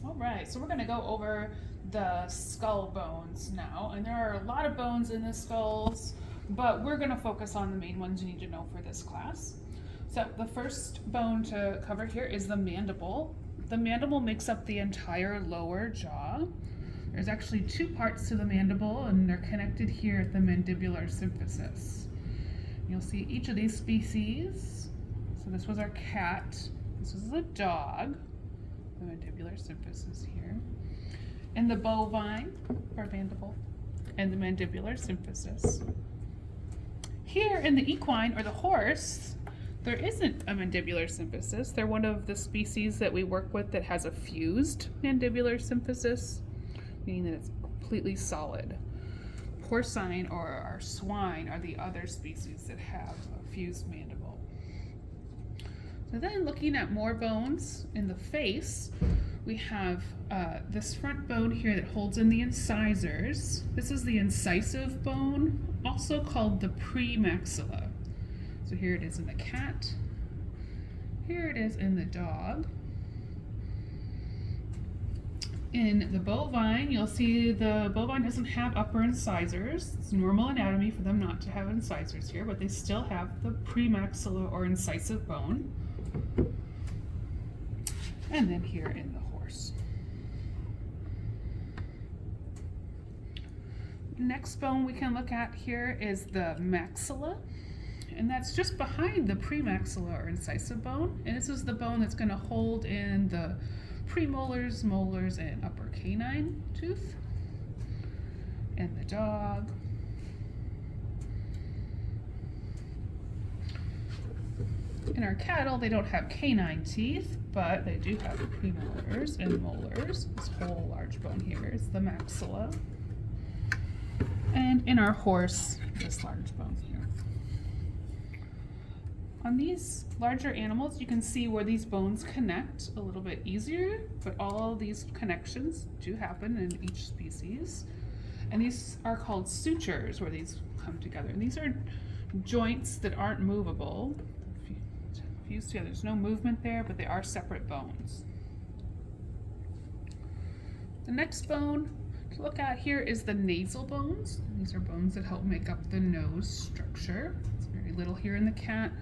All right, so we're going to go over the skull bones now, and there are a lot of bones in the skulls, but we're going to focus on the main ones you need to know for this class. So the first bone to cover here is the mandible. The mandible makes up the entire lower jaw. There's actually two parts to the mandible, and they're connected here at the mandibular symphysis. You'll see each of these species. So this was our cat. This was the dog. The mandibular symphysis here. And the bovine, or mandible, and the mandibular symphysis. Here in the equine, or the horse, there isn't a mandibular symphysis. They're one of the species that we work with that has a fused mandibular symphysis, meaning that it's completely solid. Porcine or our swine are the other species that have a fused mandible. So then looking at more bones in the face, we have this front bone here that holds in the incisors. This is the incisive bone, also called the premaxilla. So here it is in the cat. Here it is in the dog. In the bovine, you'll see the bovine doesn't have upper incisors. It's normal anatomy for them not to have incisors here, but they still have the premaxilla or incisive bone. And then here in the horse. Next bone we can look at here is the maxilla, and that's just behind the premaxilla or incisive bone. And this is the bone that's going to hold in the premolars, molars, and upper canine tooth. And the dog. In our cattle, they don't have canine teeth, but they do have premolars and molars. This whole large bone here is the maxilla. And in our horse, this large bone here. On these larger animals, you can see where these bones connect a little bit easier, but all these connections do happen in each species. And these are called sutures, where these come together. And these are joints that aren't movable. Fused together, there's no movement there, but they are separate bones. The next bone to look at here is the nasal bones. These are bones that help make up the nose structure. It's very little here in the cat.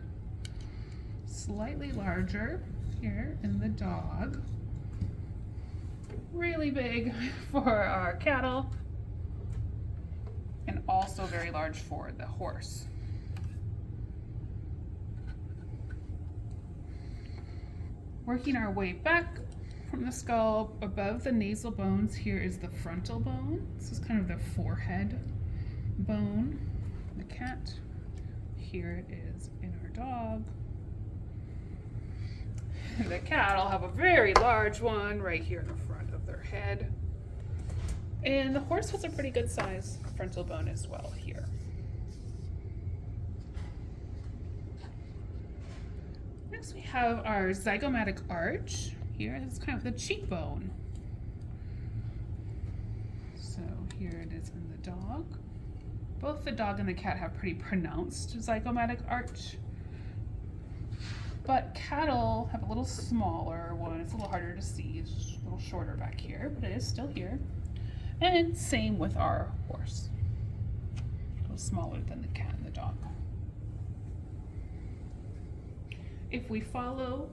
Slightly larger here in the dog. Really big for our cattle. And also very large for the horse. Working our way back from the skull, above the nasal bones, here is the frontal bone. This is kind of the forehead bone. The cat. Here it is in our dog. The cat will have a very large one right here in the front of their head. And the horse has a pretty good size frontal bone as well here. Next we have our zygomatic arch. Here is kind of the cheekbone. So here it is in the dog. Both the dog and the cat have pretty pronounced zygomatic arch. But cattle have a little smaller one. It's a little harder to see. It's a little shorter back here, but it is still here. And same with our horse. A little smaller than the cat and the dog. If we follow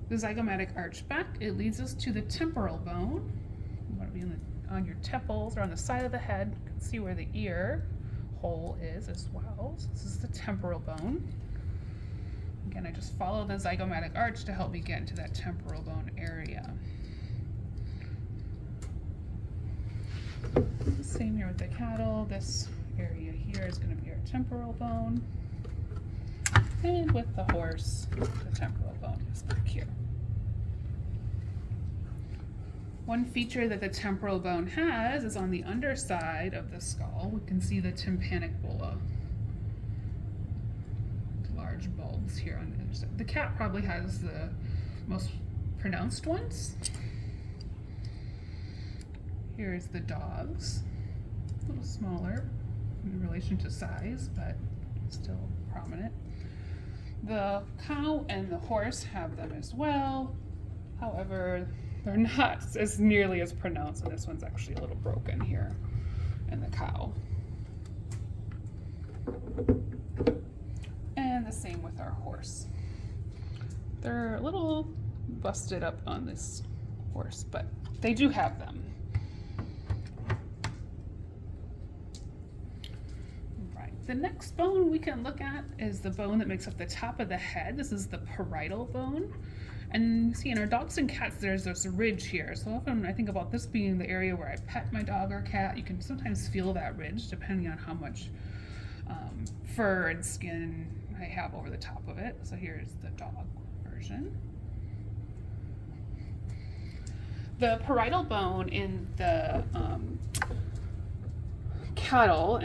the zygomatic arch back, it leads us to the temporal bone. You want to be on your temples or on the side of the head. You can see where the ear hole is as well. So this is the temporal bone. Again, I just follow the zygomatic arch to help me get into that temporal bone area. Same here with the cattle. This area here is going to be our temporal bone. And with the horse, the temporal bone is back here. One feature that the temporal bone has is on the underside of the skull. We can see the tympanic bulla. Large bulbs here on the underside. The cat probably has the most pronounced ones. Here is the dog's. A little smaller in relation to size, but still prominent. The cow and the horse have them as well. However, They're not as nearly as pronounced, and this one's actually a little broken here in the cow. And the same with our horse. They're a little busted up on this horse, but they do have them. Right. The next bone we can look at is the bone that makes up the top of the head. This is the parietal bone. And you see in our dogs and cats, there's this ridge here. So often I think about this being the area where I pet my dog or cat. You can sometimes feel that ridge depending on how much fur and skin I have over the top of it. So here's the dog version. The parietal bone in the cattle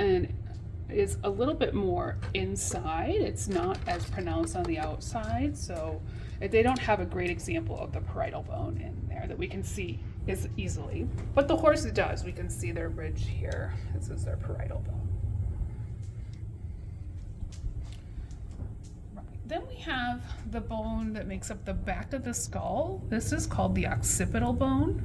is a little bit more inside. It's not as pronounced on the outside, so they don't have a great example of the parietal bone in there that we can see as easily. But the horse does. We can see their ridge here. This is their parietal bone. Then we have the bone that makes up the back of the skull. This is called the occipital bone.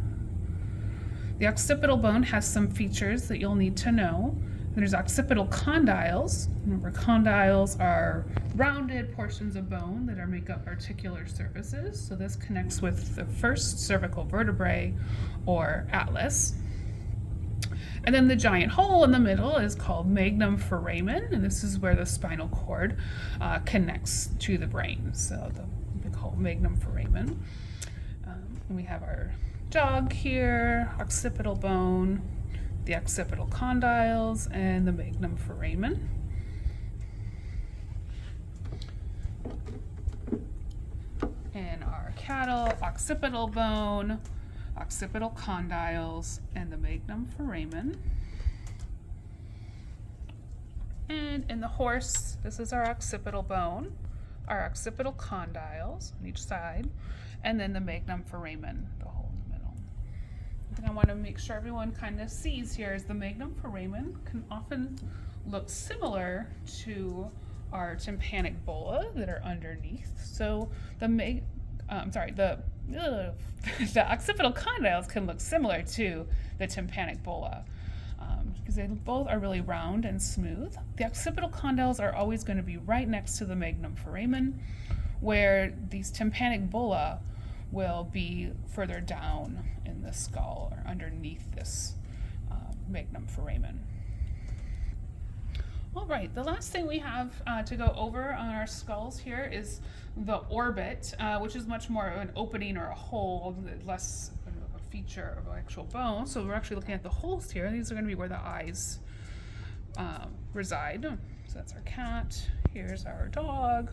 The occipital bone has some features that you'll need to know. There's occipital condyles. Remember, condyles are rounded portions of bone that make up articular surfaces. So this connects with the first cervical vertebrae, or atlas. And then the giant hole in the middle is called magnum foramen, and this is where the spinal cord connects to the brain. So the big hole, magnum foramen. And we have our jog here, occipital bone, the occipital condyles, and the magnum foramen. In our cattle, occipital bone, occipital condyles, and the magnum foramen. And in the horse, this is our occipital bone, our occipital condyles on each side, and then the magnum foramen, the hole in the middle. The thing I want to make sure everyone kind of sees here is the magnum foramen can often look similar to our tympanic bulla that are underneath. So the occipital condyles can look similar to the tympanic bulla because they both are really round and smooth. The occipital condyles are always going to be right next to the magnum foramen, where these tympanic bulla will be further down in the skull or underneath this magnum foramen. All right, the last thing we have to go over on our skulls here is the orbit, which is much more of an opening or a hole, less of a feature of actual bone. So we're actually looking at the holes here. These are going to be where the eyes reside. So that's our cat. Here's our dog.